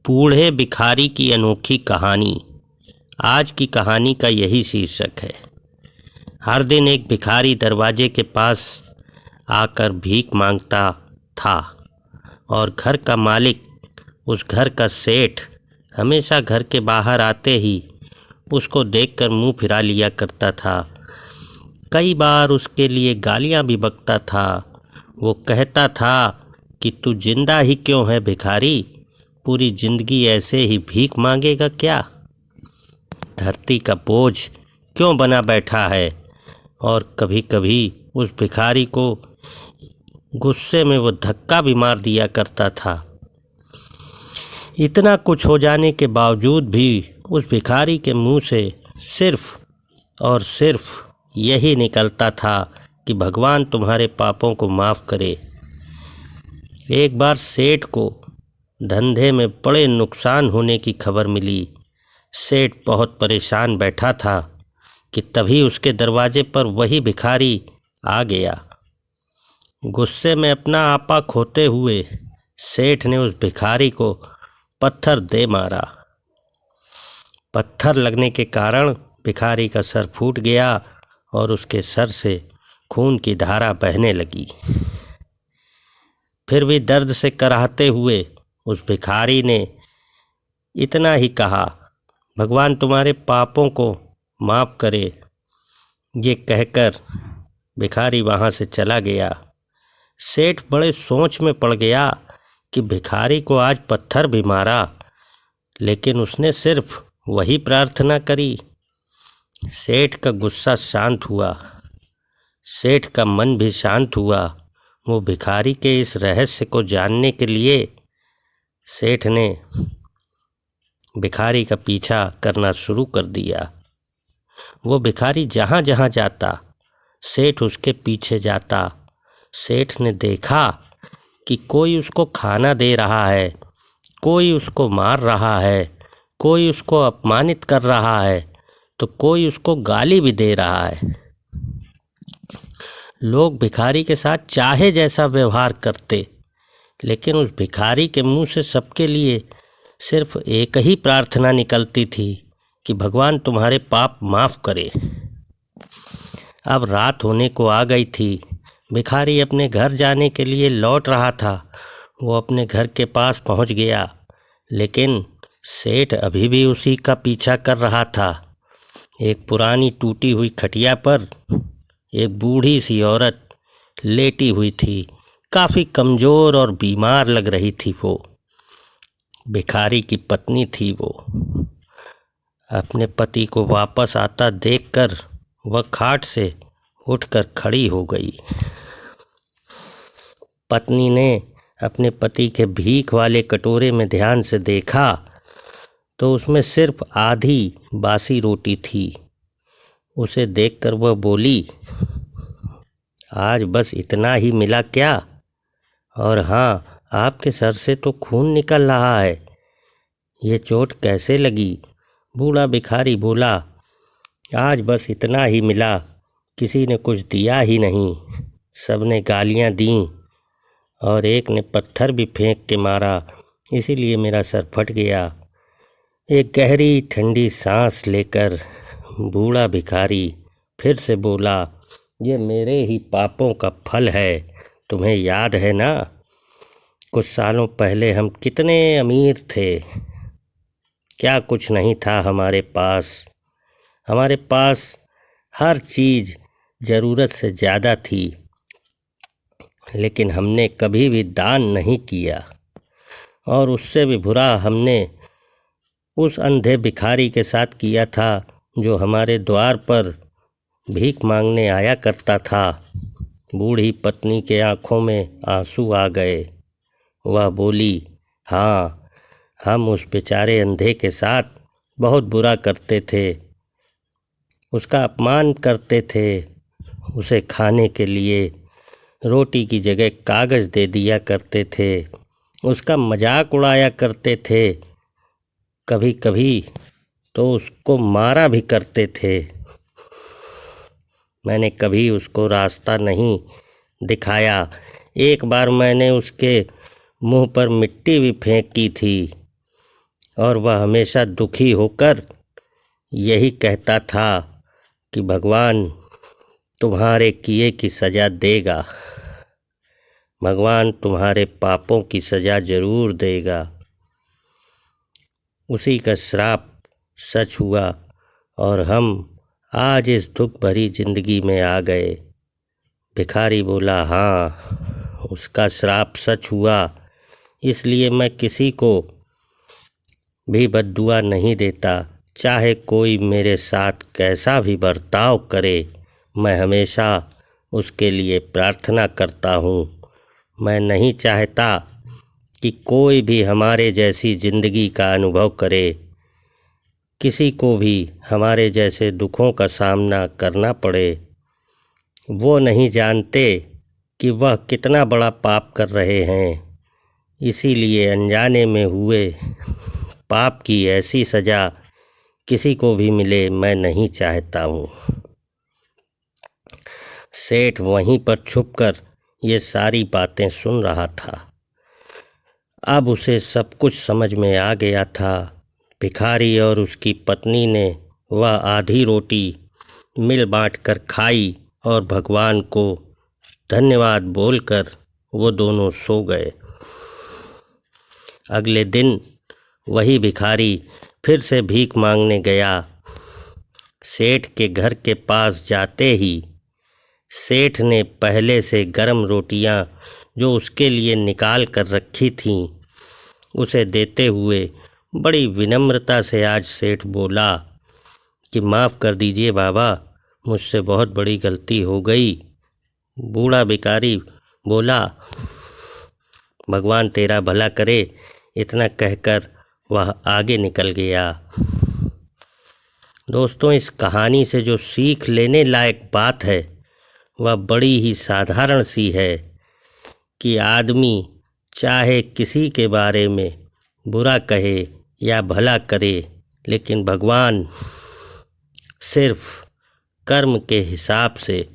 बूढ़े भिखारी की अनोखी कहानी। आज की कहानी का यही शीर्षक है। हर दिन एक भिखारी दरवाजे के पास आकर भीख मांगता था और घर का मालिक, उस घर का सेठ, हमेशा घर के बाहर आते ही उसको देखकर मुंह फिरा लिया करता था। कई बार उसके लिए गालियां भी बकता था। वो कहता था कि तू जिंदा ही क्यों है भिखारी, पूरी जिंदगी ऐसे ही भीख मांगेगा क्या? धरती का बोझ क्यों बना बैठा है? और कभी कभी उस भिखारी को गुस्से में वो धक्का भी मार दिया करता था। इतना कुछ हो जाने के बावजूद भी उस भिखारी के मुंह से सिर्फ और सिर्फ यही निकलता था कि भगवान तुम्हारे पापों को माफ़ करे। एक बार सेठ को धंधे में बड़े नुकसान होने की खबर मिली। सेठ बहुत परेशान बैठा था कि तभी उसके दरवाजे पर वही भिखारी आ गया। गुस्से में अपना आपा खोते हुए सेठ ने उस भिखारी को पत्थर दे मारा। पत्थर लगने के कारण भिखारी का सर फूट गया और उसके सर से खून की धारा बहने लगी। फिर भी दर्द से कराहते हुए उस भिखारी ने इतना ही कहा, भगवान तुम्हारे पापों को माफ़ करे। ये कहकर भिखारी वहाँ से चला गया। सेठ बड़े सोच में पड़ गया कि भिखारी को आज पत्थर भी मारा, लेकिन उसने सिर्फ वही प्रार्थना करी। सेठ का गुस्सा शांत हुआ, सेठ का मन भी शांत हुआ। वो भिखारी के इस रहस्य को जानने के लिए सेठ ने भिखारी का पीछा करना शुरू कर दिया। वो भिखारी जहाँ जहाँ जाता, सेठ उसके पीछे जाता। सेठ ने देखा कि कोई उसको खाना दे रहा है, कोई उसको मार रहा है, कोई उसको अपमानित कर रहा है, तो कोई उसको गाली भी दे रहा है। लोग भिखारी के साथ चाहे जैसा व्यवहार करते, लेकिन उस भिखारी के मुंह से सबके लिए सिर्फ एक ही प्रार्थना निकलती थी कि भगवान तुम्हारे पाप माफ़ करे। अब रात होने को आ गई थी। भिखारी अपने घर जाने के लिए लौट रहा था। वो अपने घर के पास पहुंच गया, लेकिन सेठ अभी भी उसी का पीछा कर रहा था। एक पुरानी टूटी हुई खटिया पर एक बूढ़ी सी औरत लेटी हुई थी। काफ़ी कमज़ोर और बीमार लग रही थी। वो भिखारी की पत्नी थी। वो अपने पति को वापस आता देखकर वह खाट से उठकर खड़ी हो गई। पत्नी ने अपने पति के भीख वाले कटोरे में ध्यान से देखा तो उसमें सिर्फ आधी बासी रोटी थी। उसे देखकर वह बोली, आज बस इतना ही मिला क्या? और हाँ, आपके सर से तो खून निकल रहा है, ये चोट कैसे लगी? बूढ़ा भिखारी बोला, आज बस इतना ही मिला, किसी ने कुछ दिया ही नहीं। सबने गालियाँ दीं और एक ने पत्थर भी फेंक के मारा, इसीलिए मेरा सर फट गया। एक गहरी ठंडी सांस लेकर बूढ़ा भिखारी फिर से बोला, ये मेरे ही पापों का फल है। तुम्हें याद है ना, कुछ सालों पहले हम कितने अमीर थे, क्या कुछ नहीं था हमारे पास। हमारे पास हर चीज़ ज़रूरत से ज़्यादा थी, लेकिन हमने कभी भी दान नहीं किया। और उससे भी बुरा हमने उस अंधे भिखारी के साथ किया था जो हमारे द्वार पर भीख मांगने आया करता था। बूढ़ी पत्नी के आँखों में आंसू आ गए। वह बोली, हाँ, हम उस बेचारे अंधे के साथ बहुत बुरा करते थे, उसका अपमान करते थे। उसे खाने के लिए रोटी की जगह कागज़ दे दिया करते थे, उसका मजाक उड़ाया करते थे, कभी कभी तो उसको मारा भी करते थे। मैंने कभी उसको रास्ता नहीं दिखाया। एक बार मैंने उसके मुंह पर मिट्टी भी फेंकी थी। और वह हमेशा दुखी होकर यही कहता था कि भगवान तुम्हारे किए की सज़ा देगा, भगवान तुम्हारे पापों की सज़ा ज़रूर देगा। उसी का श्राप सच हुआ और हम आज इस दुख भरी ज़िंदगी में आ गए। भिखारी बोला, हाँ, उसका श्राप सच हुआ, इसलिए मैं किसी को भी बद्दुआ नहीं देता। चाहे कोई मेरे साथ कैसा भी बर्ताव करे, मैं हमेशा उसके लिए प्रार्थना करता हूँ। मैं नहीं चाहता कि कोई भी हमारे जैसी ज़िंदगी का अनुभव करे, किसी को भी हमारे जैसे दुखों का सामना करना पड़े। वो नहीं जानते कि वह कितना बड़ा पाप कर रहे हैं, इसीलिए अनजाने में हुए पाप की ऐसी सज़ा किसी को भी मिले मैं नहीं चाहता हूँ। सेठ वहीं पर छुपकर ये सारी बातें सुन रहा था। अब उसे सब कुछ समझ में आ गया था। भिखारी और उसकी पत्नी ने वह आधी रोटी मिल बाँट कर खाई और भगवान को धन्यवाद बोलकर वो दोनों सो गए। अगले दिन वही भिखारी फिर से भीख मांगने गया। सेठ के घर के पास जाते ही सेठ ने पहले से गर्म रोटियां जो उसके लिए निकाल कर रखी थीं उसे देते हुए बड़ी विनम्रता से आज सेठ बोला कि माफ़ कर दीजिए बाबा, मुझसे बहुत बड़ी गलती हो गई। बूढ़ा भिखारी बोला, भगवान तेरा भला करे। इतना कहकर वह आगे निकल गया। दोस्तों, इस कहानी से जो सीख लेने लायक बात है वह बड़ी ही साधारण सी है कि आदमी चाहे किसी के बारे में बुरा कहे या भला करे, लेकिन भगवान सिर्फ कर्म के हिसाब से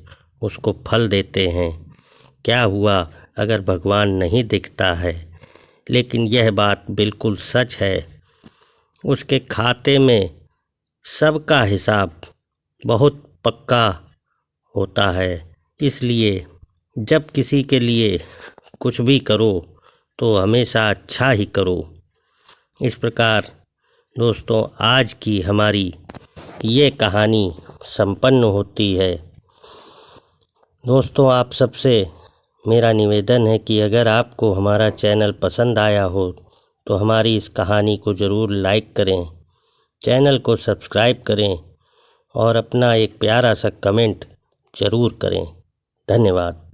उसको फल देते हैं। क्या हुआ अगर भगवान नहीं दिखता है, लेकिन यह बात बिल्कुल सच है, उसके खाते में सबका हिसाब बहुत पक्का होता है। इसलिए जब किसी के लिए कुछ भी करो तो हमेशा अच्छा ही करो। इस प्रकार दोस्तों आज की हमारी ये कहानी संपन्न होती है। दोस्तों, आप सबसे मेरा निवेदन है कि अगर आपको हमारा चैनल पसंद आया हो तो हमारी इस कहानी को ज़रूर लाइक करें, चैनल को सब्सक्राइब करें और अपना एक प्यारा सा कमेंट ज़रूर करें। धन्यवाद।